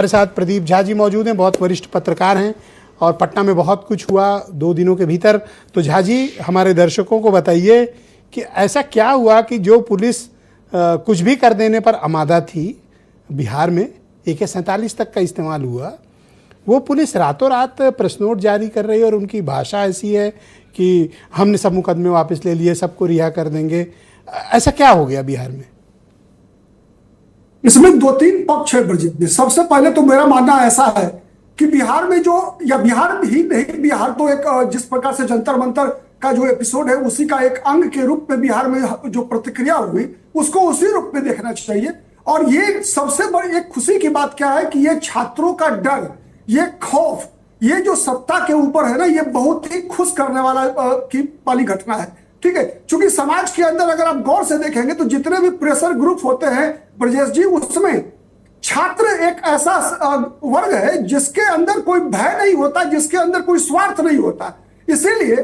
हमारे साथ प्रदीप झा जी मौजूद हैं, बहुत वरिष्ठ पत्रकार हैं और पटना में बहुत कुछ हुआ 2 दिनों के भीतर। तो झा जी, हमारे दर्शकों को बताइए कि ऐसा क्या हुआ कि जो पुलिस कुछ भी कर देने पर आमादा थी, बिहार में AK-47 तक का इस्तेमाल हुआ, वो पुलिस रातों रात प्रेस नोट जारी कर रही है और उनकी भाषा ऐसी है कि हमने सब मुकदमे वापस ले लिए, सबको रिहा कर देंगे। ऐसा क्या हो गया बिहार में? इसमें 2-3 पक्ष है ब्रजेश जी। सबसे पहले तो मेरा मानना ऐसा है कि बिहार में जो, या बिहार ही नहीं, बिहार तो एक जिस प्रकार से जंतर मंतर का जो एपिसोड है उसी का एक अंग के रूप में बिहार में जो प्रतिक्रिया हुई उसको उसी रूप में देखना चाहिए। और ये सबसे बड़ी एक खुशी की बात क्या है कि ये छात्रों का डर, ये खौफ, ये जो सत्ता के ऊपर है ना, ये बहुत ही खुश करने वाली घटना है। ठीक है, क्योंकि समाज के अंदर अगर आप गौर से देखेंगे तो जितने भी प्रेशर ग्रुप होते हैं ब्रजेश जी, उसमें छात्र एक ऐसा वर्ग है जिसके अंदर कोई भय नहीं होता, जिसके अंदर कोई स्वार्थ नहीं होता। इसीलिए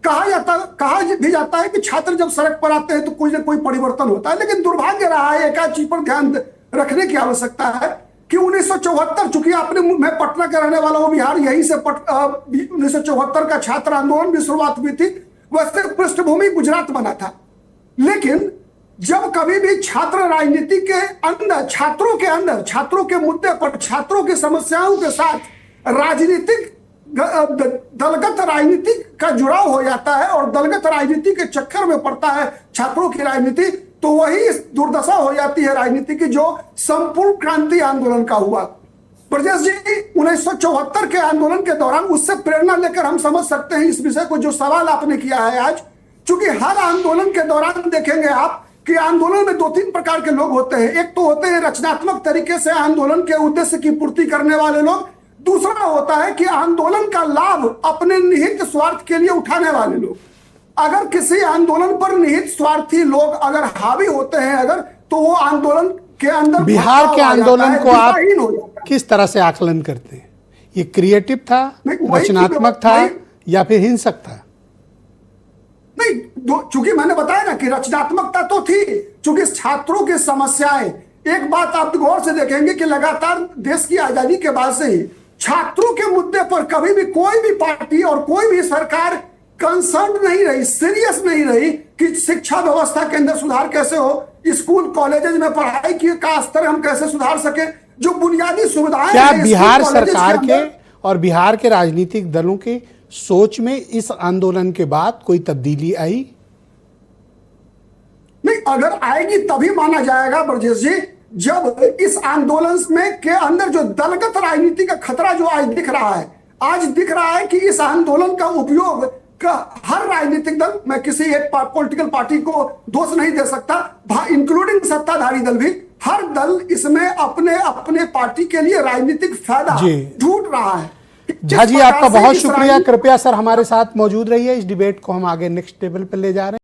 कहा भी जाता है कि छात्र जब सड़क पर आते हैं तो कोई ना कोई परिवर्तन होता है। लेकिन दुर्भाग्य रहा है, एक चीज पर ध्यान रखने की आवश्यकता है कि 1974, चूंकि मैं पटना का रहने वाला हूं, बिहार, यहीं से 1974 का छात्र आंदोलन भी शुरुआत हुई थी। वैसे पृष्ठभूमि गुजरात बना था, लेकिन जब कभी भी छात्र राजनीति के अंदर, छात्रों के मुद्दे पर, छात्रों की समस्याओं के साथ राजनीतिक दलगत राजनीति का जुड़ाव हो जाता है और दलगत राजनीति के चक्कर में पड़ता है छात्रों की राजनीति, तो वही दुर्दशा हो जाती है राजनीति की जो संपूर्ण क्रांति आंदोलन का हुआ। ब्रजेश जी, 1974 के आंदोलन के दौरान उससे प्रेरणा लेकर हम समझ सकते हैं इस विषय को, जो सवाल आपने किया है आज। चूंकि हर आंदोलन के दौरान देखेंगे आप कि आंदोलन में 2-3 प्रकार के लोग होते हैं। एक तो होते हैं रचनात्मक तरीके से आंदोलन के उद्देश्य की पूर्ति करने वाले लोग, दूसरा होता है कि आंदोलन का लाभ अपने निहित स्वार्थ के लिए उठाने वाले लोग। अगर किसी आंदोलन पर निहित स्वार्थी लोग अगर हावी होते हैं अगर, तो वो आंदोलन के अंदर, बिहार के आंदोलन को आप किस तरह से आकलन करते हैं? ये क्रिएटिव था, रचनात्मक था या फिर हिंसक था? नहीं, चूंकि मैंने बताया ना कि रचनात्मकता तो थी, चूंकि छात्रों की समस्याएं, एक बात आप गौर से देखेंगे कि लगातार देश की आजादी के बाद से ही छात्रों के मुद्दे पर कभी भी कोई भी पार्टी और कोई भी सरकार कंसर्न नहीं रही, सीरियस नहीं रही कि शिक्षा व्यवस्था के अंदर सुधार कैसे हो, स्कूल कॉलेजेस में पढ़ाई का स्तर हम कैसे सुधार सके, जो बुनियादी सुविधाएं। क्या बिहार सरकार के और बिहार के राजनीतिक दलों की सोच में इस आंदोलन के बाद कोई तब्दीली आई? नहीं, अगर आएगी तभी माना जाएगा ब्रजेश जी, जब इस आंदोलन में के अंदर जो दलगत राजनीति का खतरा जो आज दिख रहा है कि इस आंदोलन का उपयोग हर राजनीतिक दल, मैं किसी एक पॉलिटिकल पार्टी को दोष नहीं दे सकता, इंक्लूडिंग सत्ताधारी दल भी, हर दल इसमें अपने पार्टी के लिए राजनीतिक फायदा ढूंढ रहा है। झा जी, आपका बहुत शुक्रिया। कृपया सर हमारे साथ मौजूद रहिए। इस डिबेट को हम आगे नेक्स्ट टेबल पर ले जा रहे हैं।